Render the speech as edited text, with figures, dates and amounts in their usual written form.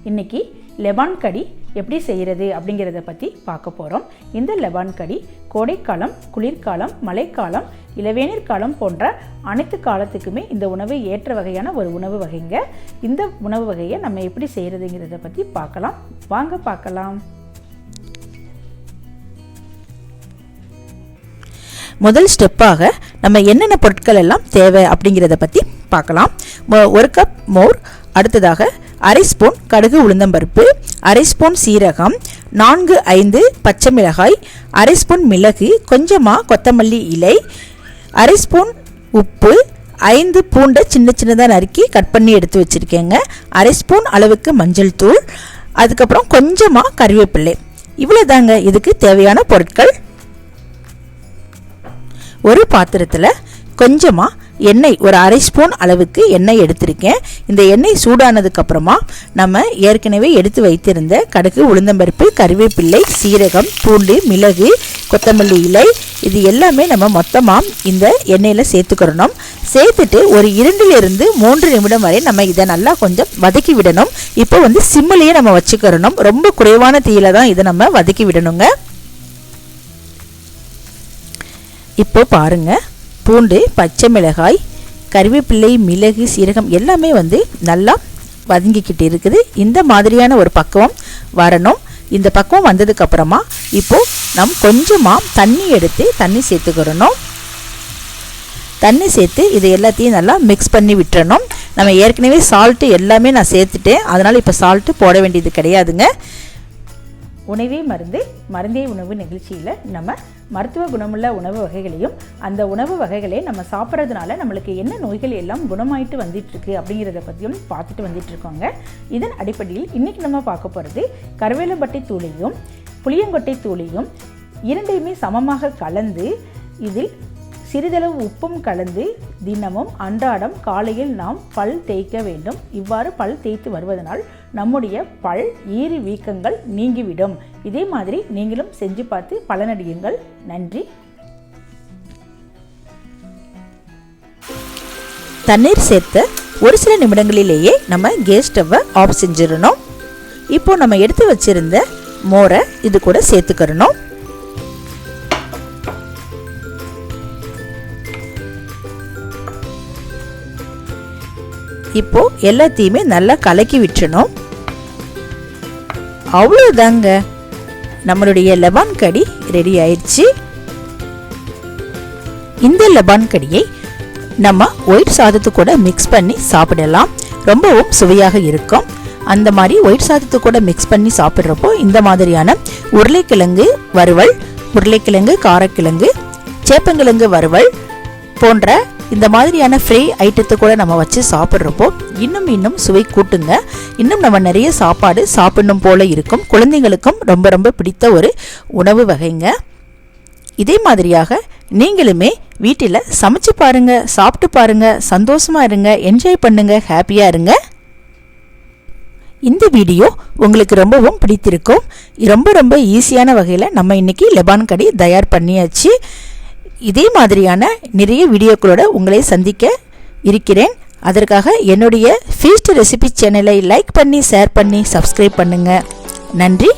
இன்னைக்கு லெபான் கடி எப்படி செய்கிறது அப்படிங்கிறத பற்றி பார்க்க போகிறோம். இந்த லெபான் கடி கோடைக்காலம், குளிர்காலம், மழைக்காலம், இளவேநீர் காலம் போன்ற அனைத்து காலத்துக்குமே இந்த உணவு ஏற்ற வகையான ஒரு உணவு வகைங்க. இந்த உணவு வகையை நம்ம எப்படி செய்கிறதுங்கிறத பற்றி பார்க்கலாம். வாங்க பார்க்கலாம். முதல் ஸ்டெப்பாக நம்ம என்னென்ன பொருட்கள் எல்லாம் தேவை அப்படிங்கிறத பற்றி பார்க்கலாம். 1 கப் மோர், அடுத்ததாக அரை ஸ்பூன் கடுகு உளுந்தம்பருப்பு, அரை ஸ்பூன் சீரகம், 4-5 பச்சை மிளகாய், அரை ஸ்பூன் மிளகு, கொஞ்சமாக கொத்தமல்லி இலை, அரை ஸ்பூன் உப்பு, 5 பூண்டை சின்ன சின்னதாக நறுக்கி கட் பண்ணி எடுத்து வச்சுருக்கேங்க, அரை ஸ்பூன் அளவுக்கு மஞ்சள் தூள், அதுக்கப்புறம் கொஞ்சமாக கறிவேப்பிலை. இவ்வளோ தாங்க இதுக்கு தேவையான பொருட்கள். ஒரு பாத்திரத்தில் கொஞ்சமாக எண்ணெய், ஒரு அரை ஸ்பூன் அளவுக்கு எண்ணெய் எடுத்திருக்கேன். இந்த எண்ணெய் சூடானதுக்கப்புறமா நம்ம ஏற்கனவே எடுத்து வைத்திருந்த கடுகு உளுந்தம்பருப்பு, கறிவேப்பிள்ளை, சீரகம், பூண்டு, மிளகு, கொத்தமல்லி இலை இது எல்லாமே நம்ம மொத்தமாக இந்த எண்ணெயில் சேர்த்துக்கிறணும். சேர்த்துட்டு ஒரு 2-3 நிமிடம் வரை நம்ம இதை நல்லா கொஞ்சம் வதக்கி விடணும். இப்போ சிம்மிலேயே நம்ம வச்சுக்கிறணும். ரொம்ப குறைவான தீயில தான் இதை நம்ம வதக்கி விடணுங்க. இப்போ பாருங்க, பூண்டு, பச்சை மிளகாய், கறிவேப்பிள்ளை, மிளகு, சீரகம் எல்லாமே நல்லா வதங்கிக்கிட்டு இருக்குது. இந்த மாதிரியான ஒரு பக்குவம் வரணும். இந்த பக்குவம் வந்ததுக்கு அப்புறமா இப்போ நம்ம கொஞ்சமாக தண்ணி எடுத்து தண்ணி சேர்த்துக்கிறணும். தண்ணி சேர்த்து இது எல்லாத்தையும் நல்லா மிக்ஸ் பண்ணி விட்டுறணும். நம்ம ஏற்கனவே சால்ட்டு எல்லாமே நான் சேர்த்துட்டேன், அதனால் இப்போ சால்ட்டு போட வேண்டியது கிடையாதுங்க. உணவே மருந்து, மருந்தே உணவு நிகழ்ச்சியில் நம்ம மருத்துவ குணமுள்ள உணவு வகைகளையும் அந்த உணவு வகைகளை நம்ம சாப்பிட்றதுனால நம்மளுக்கு என்ன நோய்கள் எல்லாம் குணமாயிட்டு வந்துட்டுருக்கு அப்படிங்கிறத பற்றியும் பார்த்துட்டு வந்துட்டுருக்கோங்க. இதன் அடிப்படையில் இன்றைக்கி நம்ம பார்க்க போகிறது கருவேலம்பட்டை தூளையும் புளியங்கொட்டை தூளையும் இரண்டையுமே சமமாக கலந்து இதில் சிறிதளவு உப்பும் கலந்து தினமும் அன்றாடம் காலையில் நாம் பல் தேய்க்க வேண்டும். இவ்வாறு பல் தேய்த்து வருவதனால் நம்முடைய பல் ஈறு வீக்கங்கள் நீங்கிவிடும். இதே மாதிரி நீங்களும் செஞ்சு பார்த்து பலனடையுங்கள். நன்றி. தண்ணீர் சேர்த்த ஒரு சில நிமிடங்களிலேயே நம்ம கேஸ் ஸ்டவ்வை ஆஃப் செஞ்சிடணும். இப்போ நம்ம எடுத்து வச்சிருந்த மோரை இது கூட சேர்த்துக்கிறணும். இப்போ எல்லாத்தையுமே நல்லா கலக்கி விட்டுறணும். அவ்வளோதாங்க, நம்மளுடைய லெபான் கடி ரெடி ஆயிடுச்சு. இந்த லெபான் கடியை நம்ம ஒயிட் சாதத்து கூட மிக்ஸ் பண்ணி சாப்பிடலாம். ரொம்பவும் சுவையாக இருக்கும். அந்த மாதிரி ஒயிட் சாதத்து கூட மிக்ஸ் பண்ணி சாப்பிட்றப்போ இந்த மாதிரியான உருளைக்கிழங்கு வறுவல், உருளைக்கிழங்கு காரக்கிழங்கு, சேப்பங்கிழங்கு வறுவல் போன்ற இந்த மாதிரியான ஃப்ரை ஐட்டத்தை கூட நம்ம வச்சு சாப்பிட்றப்போ இன்னும் சுவை கூட்டுங்க. இன்னும் நம்ம நிறைய சாப்பாடு சாப்பிடணும் போல இருக்கும். குழந்தைங்களுக்கும் ரொம்ப ரொம்ப பிடித்த ஒரு உணவு வகைங்க. இதே மாதிரியாக நீங்களுமே வீட்டில் சமைச்சு பாருங்க, சாப்பிட்டு பாருங்க, சந்தோஷமா இருங்க, என்ஜாய் பண்ணுங்க, ஹாப்பியா இருங்க. இந்த வீடியோ உங்களுக்கு ரொம்பவும் பிடித்திருக்கும். ரொம்ப ஈஸியான வகையில் நம்ம இன்னைக்கு லெபான் கடி தயார் பண்ணியாச்சு. இதே மாதிரியான நிறைய வீடியோக்களோட உங்களை சந்திக்க இருக்கிறேன். அதற்காக என்னுடைய ஃபீஸ்ட் ரெசிபி சேனலை லைக் பண்ணி, ஷேர் பண்ணி, சப்ஸ்கிரைப் பண்ணுங்க. நன்றி.